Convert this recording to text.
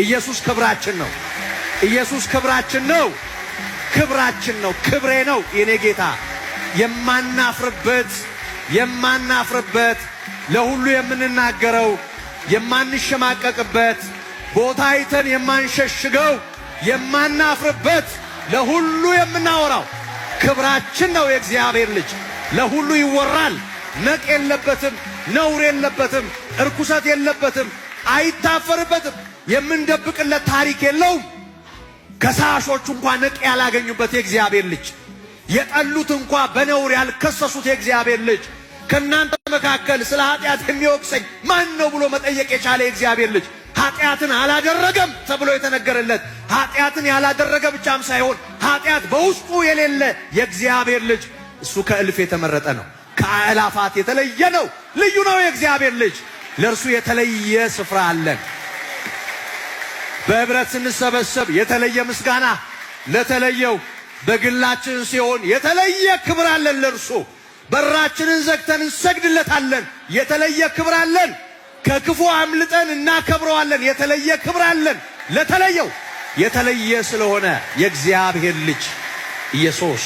ኢየሱስ ክብራችን ነው። ኢየሱስ ክብራችን ነው። ክብራችን ነው። ክብሬ ነው የኔ ጌታ። የማናፍርበት ለሁሉ የምንናገረው የማንሸማቀቅበት ቦታ አይተን የማንሸሽገው የማናፍርበት ለሁሉ የምናወራው ክብራችን ነው የእግዚአብሔር ልጅ። ለሁሉ ይወራል። ነቅ የለበትም፣ ነውር የለበትም፣ እርኩሰት የለበትም፣ አይታፈርበትም። የምንደብቅለት ታሪክ የለውም። ከሳሾች እንኳን ነቅ ያላገኙበት የእግዚአብሔር ልጅ፣ የጠሉት እንኳን በነውር ያልከሰሱት የእግዚአብሔር ልጅ፣ ከናንተ መካከል ስለ ኃጢአት የሚወቅሰኝ ማን ነው ብሎ መጠየቅ የቻለ የእግዚአብሔር ልጅ፣ ኃጢአትን አላደረገም ተብሎ የተነገረለት፣ ኃጢአትን ያላደረገ ብቻም ሳይሆን ኃጢአት በውስጡ የሌለ የእግዚአብሔር ልጅ፣ እሱ ከእልፍ የተመረጠ ነው። ከአእላፋት የተለየ ነው። ልዩ ነው የእግዚአብሔር ልጅ። ለእርሱ የተለየ ስፍራ አለን። በህብረት ስንሰበሰብ የተለየ ምስጋና ለተለየው፣ በግላችን ሲሆን የተለየ ክብር አለን ለእርሱ። በራችንን ዘግተን እንሰግድለታለን። የተለየ ክብር አለን። ከክፉ አምልጠን እናከብረዋለን። የተለየ ክብር አለን ለተለየው። የተለየ ስለሆነ የእግዚአብሔር ልጅ ኢየሱስ